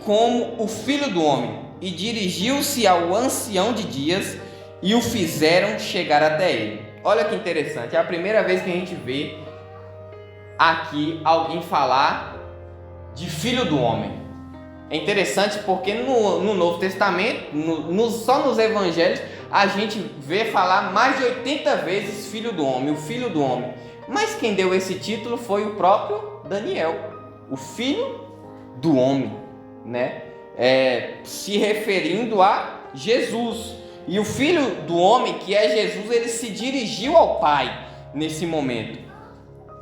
como o Filho do Homem, e dirigiu-se ao ancião de dias, e o fizeram chegar até ele. Olha que interessante, é a primeira vez que a gente vê aqui alguém falar de Filho do Homem. É interessante porque no Novo Testamento, só nos Evangelhos, a gente vê falar mais de 80 vezes Filho do Homem, o Filho do Homem. Mas quem deu esse título foi o próprio Daniel, o Filho do Homem, né? Se referindo a Jesus. E o Filho do Homem, que é Jesus, ele se dirigiu ao Pai nesse momento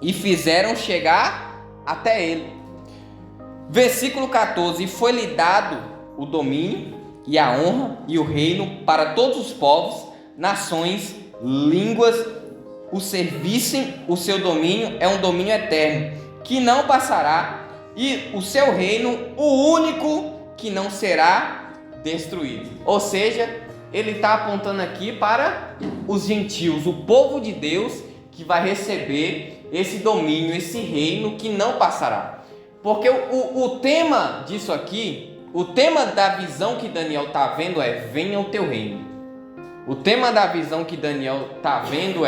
e fizeram chegar até ele. Versículo 14: e foi-lhe dado o domínio e a honra e o reino para todos os povos, nações, línguas o servissem. O seu domínio é um domínio eterno, que não passará, e o seu reino, o único que não será destruído. Ou seja, ele está apontando aqui para os gentios, o povo de Deus que vai receber esse domínio, esse reino que não passará. Porque o tema disso aqui, o tema da visão que Daniel está vendo venha o teu reino. O tema da visão que Daniel está vendo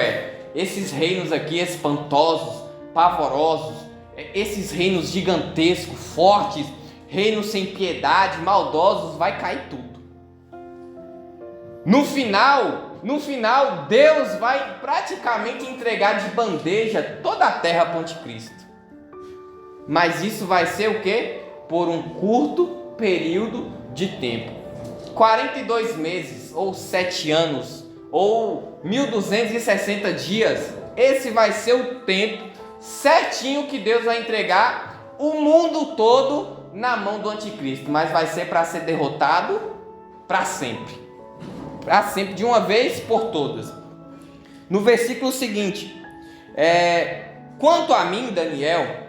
esses reinos aqui espantosos, pavorosos, esses reinos gigantescos, fortes, reinos sem piedade, maldosos, vai cair tudo. No final, Deus vai praticamente entregar de bandeja toda a terra para o anticristo. Mas isso vai ser o quê? Por um curto período de tempo. 42 meses, ou 7 anos, ou 1260 dias. Esse vai ser o tempo certinho que Deus vai entregar o mundo todo na mão do anticristo. Mas vai ser para ser derrotado para sempre. Para sempre, de uma vez por todas. No versículo seguinte: quanto a mim, Daniel,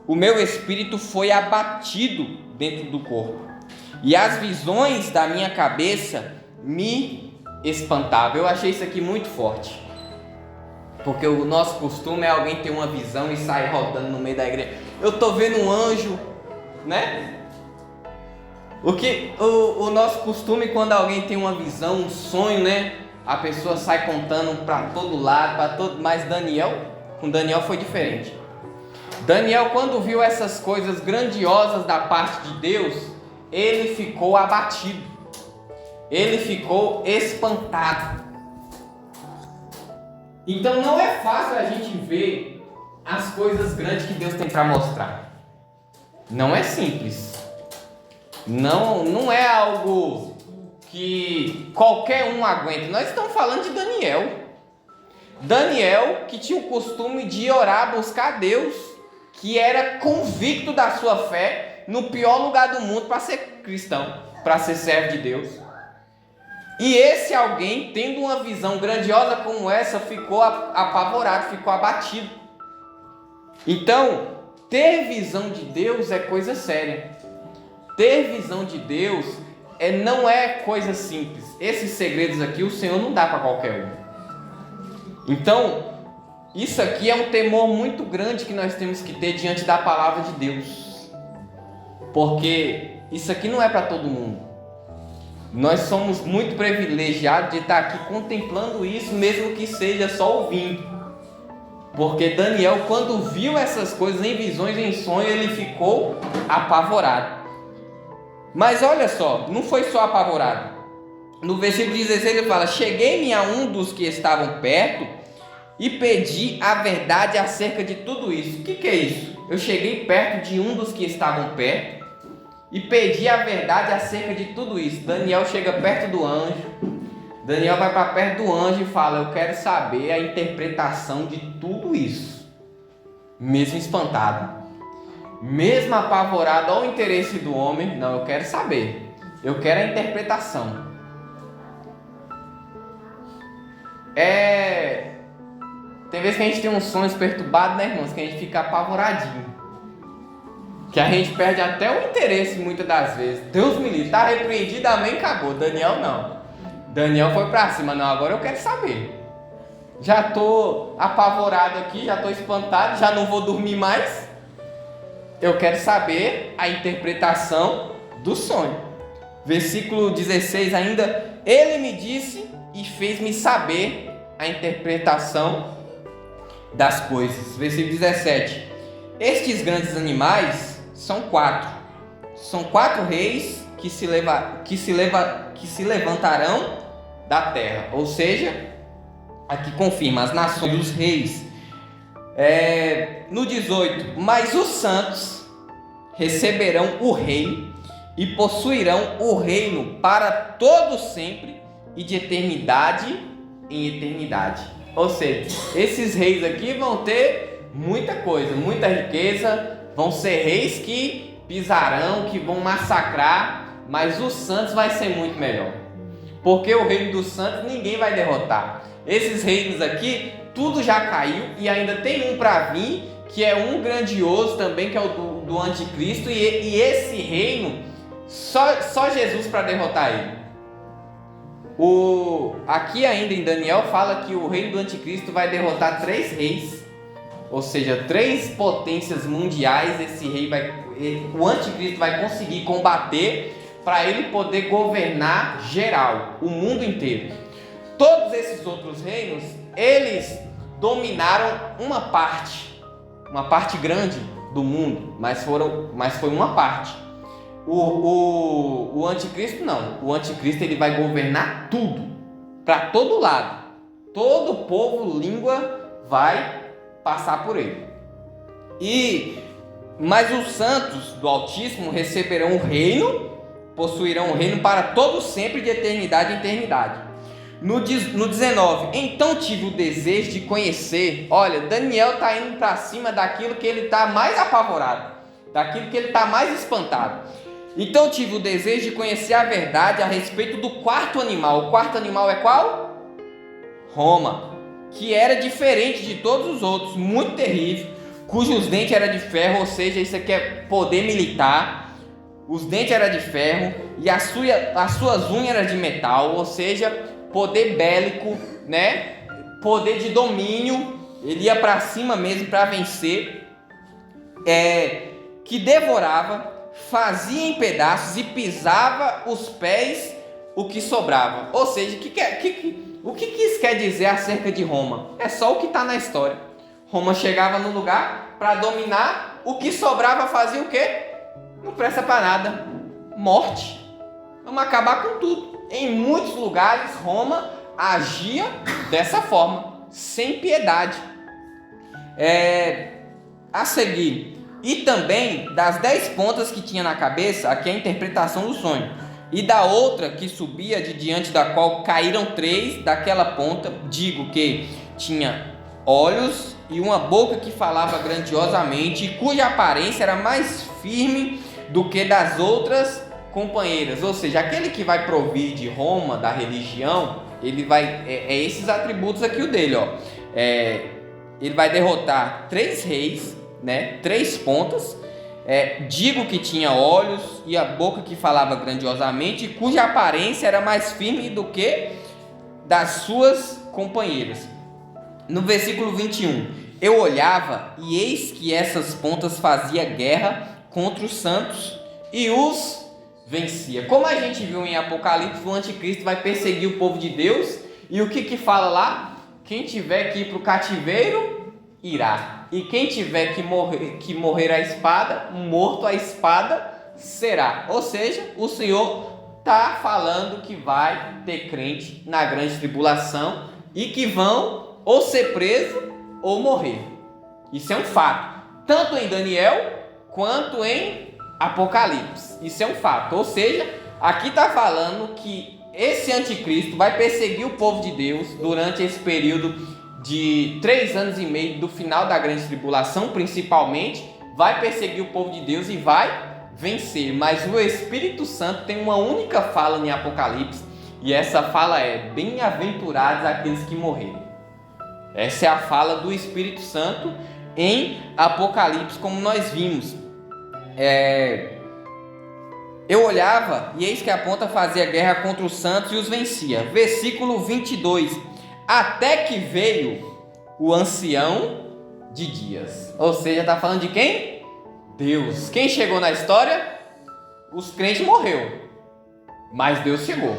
o meu espírito foi abatido dentro do corpo, e as visões da minha cabeça me espantavam. Eu achei isso aqui muito forte, porque o nosso costume é alguém ter uma visão e sair rodando no meio da igreja. Eu estou vendo um anjo, né? O nosso costume, quando alguém tem uma visão, um sonho, né? A pessoa sai contando para todo lado, mas com Daniel foi diferente. Daniel, quando viu essas coisas grandiosas da parte de Deus, ele ficou abatido. ele ficou espantado. Então não é fácil a gente ver as coisas grandes que Deus tem para mostrar. Não é simples. Não é algo que qualquer um aguenta. Nós estamos falando de Daniel. Daniel, que tinha o costume de orar, buscar Deus, que era convicto da sua fé no pior lugar do mundo para ser cristão, para ser servo de Deus. E esse alguém, tendo uma visão grandiosa como essa, ficou apavorado, ficou abatido. Então, ter visão de Deus é coisa séria. Ter visão de Deus não é coisa simples. Esses segredos aqui o Senhor não dá para qualquer um. Então, isso aqui é um temor muito grande que nós temos que ter diante da palavra de Deus. Porque isso aqui não é para todo mundo. Nós somos muito privilegiados de estar aqui contemplando isso, mesmo que seja só ouvindo. Porque Daniel, quando viu essas coisas em visões, em sonho, ele ficou apavorado. Mas olha só, não foi só apavorado. No versículo 16 ele fala: cheguei-me a um dos que estavam perto e pedi a verdade acerca de tudo isso. O que é isso? Eu cheguei perto de um dos que estavam perto e pedi a verdade acerca de tudo isso. Daniel chega perto do anjo. Daniel vai para perto do anjo e fala: eu quero saber a interpretação de tudo isso. Mesmo espantado, mesmo apavorado ao interesse do homem, não, eu quero saber. Eu quero a interpretação. Tem vezes que a gente tem uns sonhos perturbados, né, irmãos? Que a gente fica apavoradinho. Que a gente perde até o interesse muitas das vezes. Deus me livre, está repreendido, amém, acabou. Daniel não. Daniel foi para cima, não, agora eu quero saber. Já estou apavorado aqui, já estou espantado, já não vou dormir mais. Eu quero saber a interpretação do sonho. Versículo 16 ainda: ele me disse e fez-me saber a interpretação das coisas. Versículo 17: estes grandes animais são quatro. São quatro reis que se levantarão da terra. Ou seja, aqui confirma as nações, os reis. No 18: mas os santos receberão o reino e possuirão o reino para todo sempre e de eternidade em eternidade. Ou seja, esses reis aqui vão ter muita coisa, muita riqueza, vão ser reis que pisarão, que vão massacrar, mas os santos vai ser muito melhor. Porque o reino dos santos ninguém vai derrotar. Esses reinos aqui, tudo já caiu e ainda tem um para vir, que é um grandioso também, que é o do anticristo, e esse reino, só Jesus para derrotar ele. Aqui ainda em Daniel fala que o reino do anticristo vai derrotar 3 reis, ou seja, 3 potências mundiais. O anticristo vai conseguir combater para ele poder governar geral, o mundo inteiro. Todos esses outros reinos, eles dominaram uma parte grande do mundo, mas foi uma parte. O anticristo não. O anticristo ele vai governar tudo, para todo lado. Todo povo, língua vai passar por ele. Mas os santos do Altíssimo receberão o reino, possuirão o reino para todo sempre, de eternidade em eternidade. No 19: então tive o desejo de conhecer. Olha, Daniel está indo para cima daquilo que ele está mais apavorado, daquilo que ele está mais espantado. Então tive o desejo de conhecer a verdade a respeito do quarto animal. O quarto animal é qual? Roma, que era diferente de todos os outros, muito terrível, cujos dentes eram de ferro, ou seja, isso aqui é poder militar. Os dentes eram de ferro e as suas unhas eram de metal, ou seja, poder bélico, né? Poder de domínio. Ele ia para cima mesmo para vencer. Que devorava, fazia em pedaços e pisava os pés o que sobrava. Ou seja, o que isso quer dizer acerca de Roma? É só o que está na história. Roma chegava no lugar para dominar, o que sobrava fazia o quê? Não presta para nada. Morte. Vamos acabar com tudo. em muitos lugares Roma agia dessa forma, sem piedade. A seguir, e também das 10 pontas que tinha na cabeça, aqui é a interpretação do sonho, e da outra que subia de diante da qual caíram 3 daquela ponta, digo que tinha olhos e uma boca que falava grandiosamente, e cuja aparência era mais firme do que das outras companheiras. Ou seja, aquele que vai provir de Roma, da religião, ele vai, esses atributos aqui o dele, ó. Ele vai derrotar 3 reis, né? 3 pontas. Digo que tinha olhos e a boca que falava grandiosamente, cuja aparência era mais firme do que das suas companheiras. No versículo 21, eu olhava e eis que essas pontas fazia guerra contra os santos e os vencia. Como a gente viu em Apocalipse, o anticristo vai perseguir o povo de Deus, e o que fala lá? Quem tiver que ir para o cativeiro, irá. E quem tiver que morrer à espada, morto à espada será. Ou seja, o Senhor está falando que vai ter crente na grande tribulação e que vão ou ser presos ou morrer. Isso é um fato. Tanto em Daniel quanto em Apocalipse. Isso é um fato. Ou seja, aqui está falando que esse anticristo vai perseguir o povo de Deus durante esse período de 3 anos e meio do final da grande tribulação, principalmente. Vai perseguir o povo de Deus e vai vencer. Mas o Espírito Santo tem uma única fala em Apocalipse, e essa fala é: bem-aventurados aqueles que morrerem. Essa é a fala do Espírito Santo em Apocalipse, como nós vimos. Eu olhava e eis que a ponta fazia guerra contra os santos e os vencia. Versículo 22. Até que veio o ancião de dias. Ou seja, está falando de quem? Deus. Quem chegou na história? Os crentes morreu, mas Deus chegou.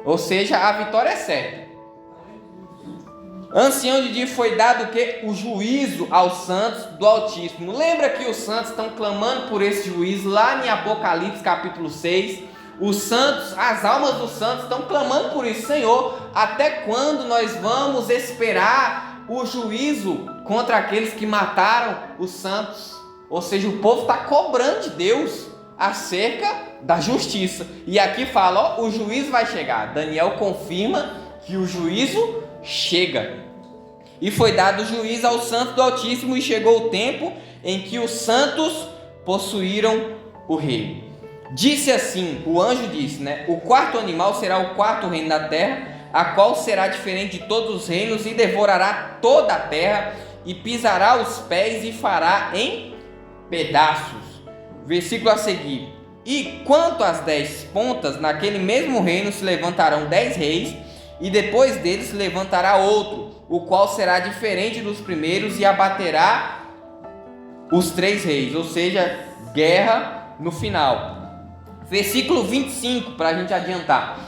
Ou seja, a vitória é certa. Ancião de dia foi dado o quê? O juízo aos santos do Altíssimo. Lembra que os santos estão clamando por esse juízo lá em Apocalipse capítulo 6. Os santos, as almas dos santos estão clamando por isso. Senhor, até quando nós vamos esperar o juízo contra aqueles que mataram os santos? Ou seja, o povo está cobrando de Deus acerca da justiça. E aqui fala, ó, o juízo vai chegar. Daniel confirma que o juízo chega. E foi dado o juízo aos santos do Altíssimo, e chegou o tempo em que os santos possuíram o rei. Disse assim, o anjo disse, né? O 4º animal será o 4º reino da terra, a qual será diferente de todos os reinos, e devorará toda a terra, e pisará os pés e fará em pedaços. Versículo a seguir. E quanto às 10 pontas, naquele mesmo reino se levantarão 10 reis, e depois deles se levantará outro, o qual será diferente dos primeiros, e abaterá os 3 reis. Ou seja, guerra no final. Versículo 25, para a gente adiantar.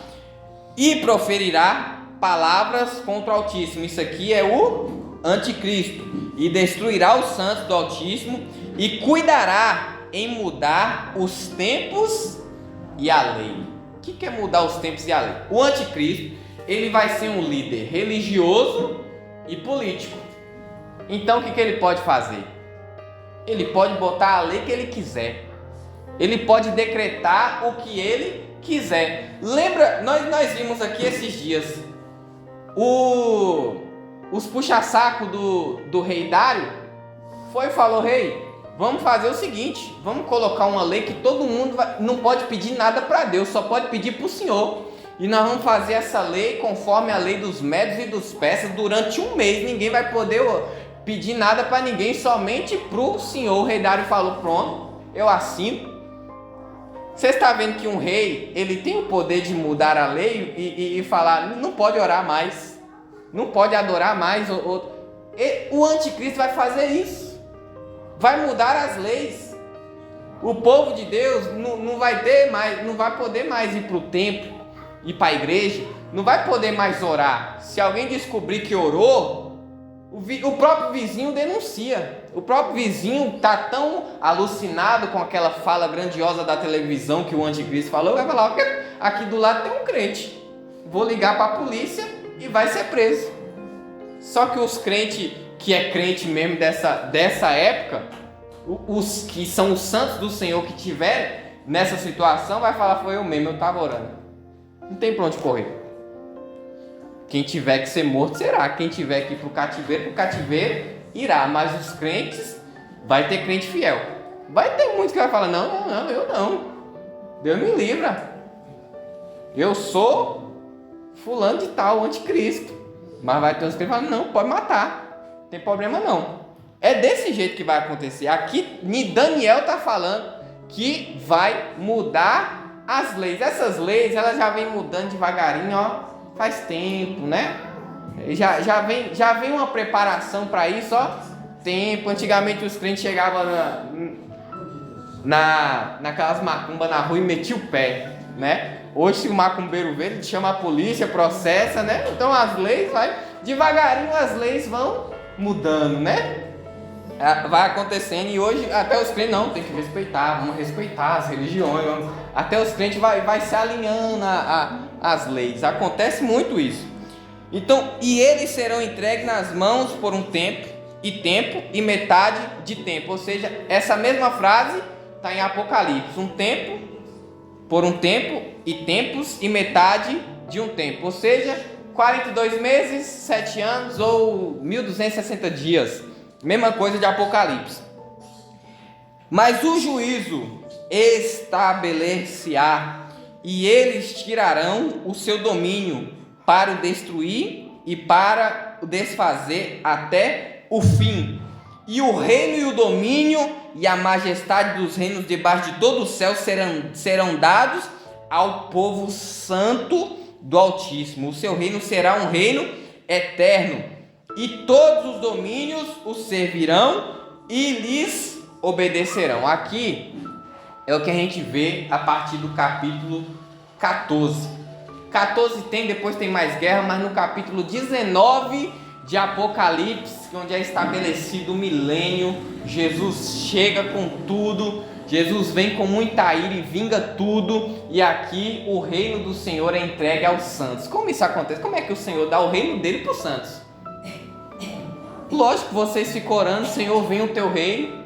E proferirá palavras contra o Altíssimo. Isso aqui é o anticristo. E destruirá os santos do Altíssimo, e cuidará em mudar os tempos e a lei. O que é mudar os tempos e a lei? O anticristo, ele vai ser um líder religioso e político. Então o que ele pode fazer? Ele pode botar a lei que ele quiser. Ele pode decretar o que ele quiser. Lembra, nós vimos aqui esses dias os puxa-saco do rei Dário. Foi e falou: rei, vamos fazer o seguinte, vamos colocar uma lei que todo mundo não pode pedir nada para Deus, só pode pedir para o Senhor. E nós vamos fazer essa lei conforme a lei dos medos e dos persas durante 1 mês. Ninguém vai poder pedir nada para ninguém, somente para o Senhor. O rei Dário falou: pronto, eu assino. Você está vendo que um rei, ele tem o poder de mudar a lei e falar: não pode orar mais, não pode adorar mais. O anticristo vai fazer isso, vai mudar as leis. O povo de Deus não vai poder mais ir para o templo, ir para a igreja, não vai poder mais orar. Se alguém descobrir que orou, o próprio vizinho denuncia. O próprio vizinho está tão alucinado com aquela fala grandiosa da televisão que o anticristo falou, vai falar: aqui do lado tem um crente. Vou ligar para a polícia e vai ser preso. Só que os crentes que é crente mesmo dessa época, os que são os santos do Senhor que tiverem nessa situação, vai falar, foi eu mesmo, eu estava orando. Não tem para onde correr. Quem tiver que ser morto será. Quem tiver que ir para o cativeiro irá. Mas os crentes, vai ter crente fiel. Vai ter muitos que vai falar, não, eu não. Deus me livra. Eu sou fulano de tal, anticristo. Mas vai ter uns que falam, não, pode matar. Não tem problema não. É desse jeito que vai acontecer. Aqui, Daniel está falando que vai mudar as leis. Essas leis, elas já vêm mudando devagarinho, ó. Faz tempo, né? Já vem uma preparação para isso, ó. Tempo. Antigamente os crentes chegavam naquelas macumbas na rua e metiam o pé, né? Hoje, se o macumbeiro vê, ele chama a polícia, processa, né? Então as leis devagarinho as leis vão mudando, né? Vai acontecendo e hoje até os crentes não, tem que respeitar, vamos respeitar as religiões, até os crentes vai se alinhando as leis. Acontece muito isso. Então, e eles serão entregues nas mãos por um tempo e metade de tempo. Ou seja, essa mesma frase está em Apocalipse. Um tempo, por um tempo e tempos e metade de um tempo. Ou seja, 42 meses, 7 anos ou 1260 dias. Mesma coisa de Apocalipse. Mas o juízo estabelecerá e eles tirarão o seu domínio para o destruir e para o desfazer até o fim. E o reino e o domínio e a majestade dos reinos debaixo de todo o céu serão dados ao povo santo do Altíssimo. O seu reino será um reino eterno. E todos os domínios os servirão e lhes obedecerão. Aqui é o que a gente vê a partir do capítulo 14. 14 depois tem mais guerra, mas no capítulo 19 de Apocalipse, onde é estabelecido o milênio, Jesus chega com tudo, Jesus vem com muita ira e vinga tudo, e aqui o reino do Senhor é entregue aos santos. Como isso acontece? Como é que o Senhor dá o reino dele para os santos? Lógico que vocês ficam orando, Senhor, vem o teu reino.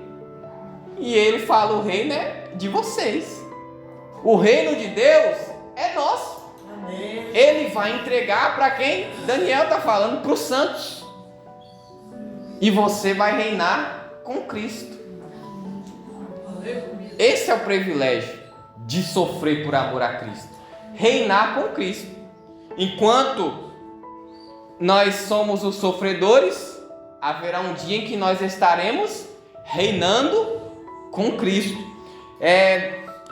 E ele fala, o reino é de vocês. O reino de Deus é nosso. Amém. Ele vai entregar para quem? Daniel está falando, para os santos. E você vai reinar com Cristo. Esse é o privilégio de sofrer por amor a Cristo. Reinar com Cristo. Enquanto nós somos os sofredores, haverá um dia em que nós estaremos reinando com Cristo.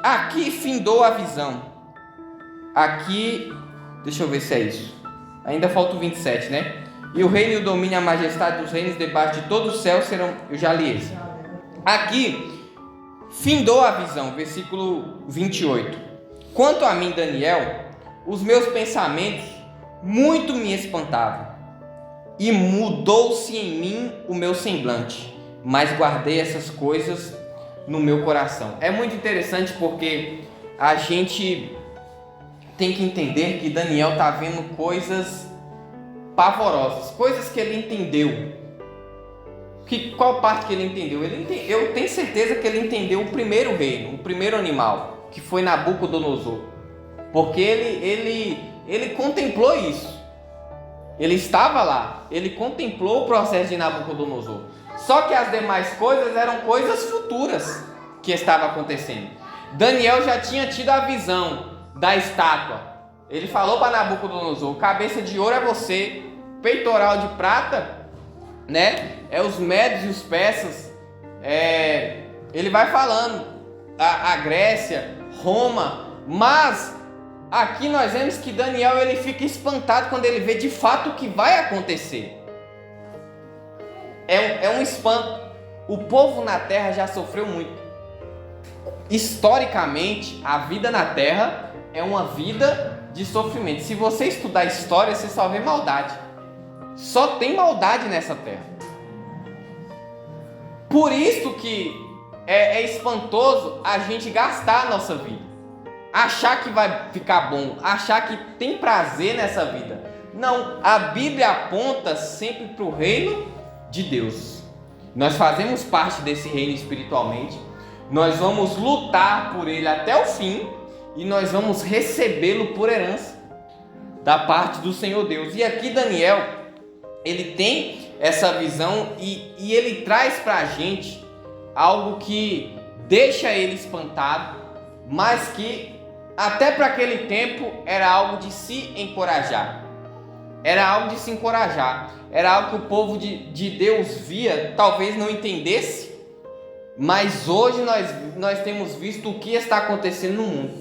Aqui findou a visão. Aqui, deixa eu ver se é isso. Ainda falta o 27, né? E o reino e o domínio e a majestade dos reinos debaixo de todo o céu serão... Eu já li esse. Aqui, findou a visão. Versículo 28. Quanto a mim, Daniel, os meus pensamentos muito me espantavam. E mudou-se em mim o meu semblante, mas guardei essas coisas no meu coração. É muito interessante porque a gente tem que entender que Daniel está vendo coisas pavorosas, coisas que ele entendeu. Qual parte que ele entendeu? Eu tenho certeza que ele entendeu o primeiro reino, o primeiro animal, que foi Nabucodonosor, porque ele contemplou isso. Ele estava lá, ele contemplou o processo de Nabucodonosor. Só que as demais coisas eram coisas futuras que estavam acontecendo. Daniel já tinha tido a visão da estátua. Ele falou para Nabucodonosor, cabeça de ouro é você, peitoral de prata, né? É os médios e os persas. Ele vai falando a Grécia, Roma, mas aqui nós vemos que Daniel ele fica espantado quando ele vê de fato o que vai acontecer. É um espanto. O povo na terra já sofreu muito. Historicamente, a vida na terra é uma vida de sofrimento. Se você estudar história, você só vê maldade. Só tem maldade nessa terra. Por isso que é espantoso a gente gastar a nossa vida. achar que vai ficar bom, achar que tem prazer nessa vida. Não, a Bíblia aponta sempre para o reino de Deus. Nós fazemos parte desse reino espiritualmente, nós vamos lutar por ele até o fim e nós vamos recebê-lo por herança da parte do Senhor Deus. E aqui Daniel, ele tem essa visão e ele traz para a gente algo que deixa ele espantado, mas que até para aquele tempo era algo de se encorajar. Era algo de se encorajar. Era algo que o povo de Deus via, talvez não entendesse, mas hoje nós temos visto o que está acontecendo no mundo.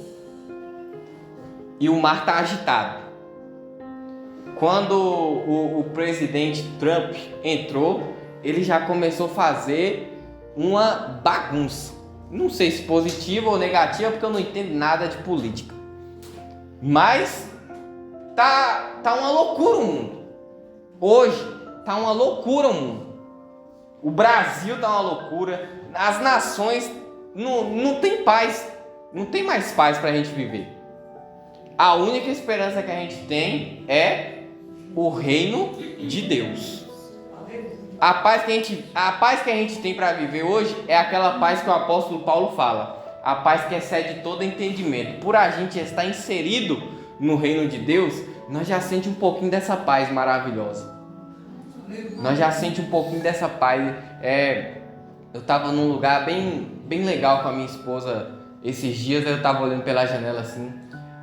E o mar está agitado. Quando o presidente Trump entrou, ele já começou a fazer uma bagunça. Não sei se positiva ou negativa, porque eu não entendo nada de política. Mas tá uma loucura o mundo. Hoje tá uma loucura o mundo. O Brasil tá uma loucura. As nações não tem paz. Não tem mais paz pra gente viver. A única esperança que a gente tem é o reino de Deus. A paz que a gente tem para viver hoje é aquela paz que o apóstolo Paulo fala. A paz que excede todo entendimento. Por a gente estar inserido no reino de Deus, nós já sente um pouquinho dessa paz maravilhosa. Nós já sente um pouquinho dessa paz. Eu estava num lugar bem legal com a minha esposa esses dias. Eu estava olhando pela janela assim.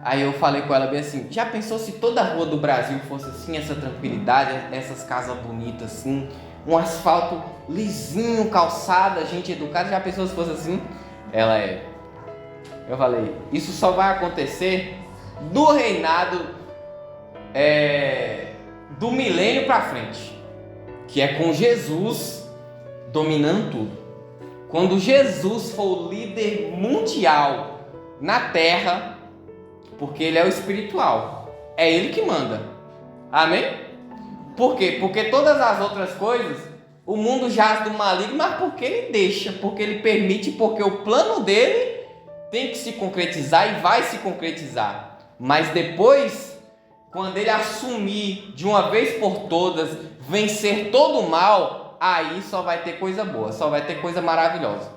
Aí eu falei com ela bem assim: já pensou se toda a rua do Brasil fosse assim, essa tranquilidade, essas casas bonitas assim, um asfalto lisinho, calçada, gente educada? Já pensou se fosse assim? Eu falei, isso só vai acontecer do reinado do milênio para frente, que é com Jesus dominando tudo. Quando Jesus for o líder mundial na terra, porque ele é o espiritual, é ele que manda, amém? Por quê? Porque todas as outras coisas, o mundo jaz do maligno, mas porque ele deixa, porque ele permite, porque o plano dele tem que se concretizar e vai se concretizar. Mas depois, quando ele assumir de uma vez por todas, vencer todo o mal, aí só vai ter coisa boa, só vai ter coisa maravilhosa.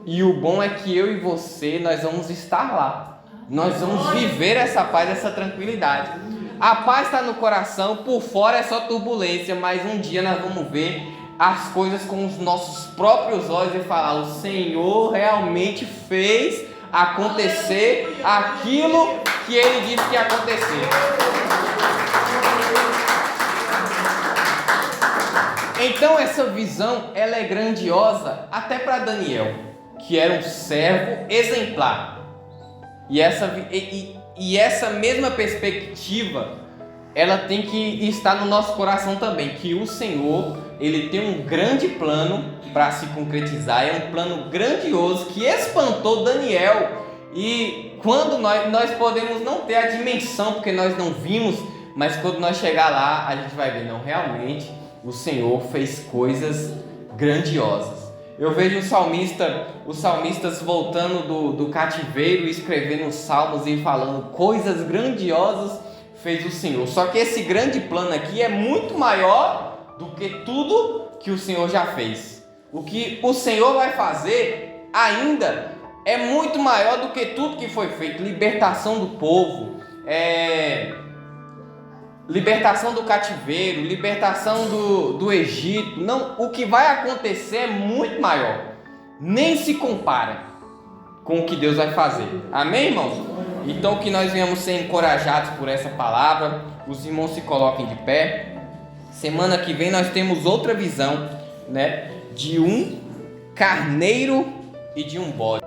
E o bom é que eu e você, nós vamos estar lá. Nós vamos viver essa paz, essa tranquilidade. A paz está no coração, por fora é só turbulência, mas um dia nós vamos ver as coisas com os nossos próprios olhos e falar: o Senhor realmente fez acontecer aquilo que Ele disse que ia acontecer. Então essa visão, ela é grandiosa até para Daniel, que era um servo exemplar. E essa mesma perspectiva, ela tem que estar no nosso coração também, que o Senhor, Ele tem um grande plano para se concretizar, é um plano grandioso que espantou Daniel. E quando nós podemos não ter a dimensão, porque nós não vimos, mas quando nós chegar lá, a gente vai ver, não, realmente o Senhor fez coisas grandiosas. Eu vejo os salmistas voltando do cativeiro, escrevendo salmos e falando: coisas grandiosas fez o Senhor. Só que esse grande plano aqui é muito maior do que tudo que o Senhor já fez. O que o Senhor vai fazer ainda é muito maior do que tudo que foi feito. Libertação do povo, libertação do cativeiro, libertação do Egito. Não, o que vai acontecer é muito maior, nem se compara com o que Deus vai fazer. Amém, irmãos? Então que nós venhamos ser encorajados por essa palavra. Os irmãos se coloquem de pé. Semana que vem nós temos outra visão, de um carneiro e de um bode.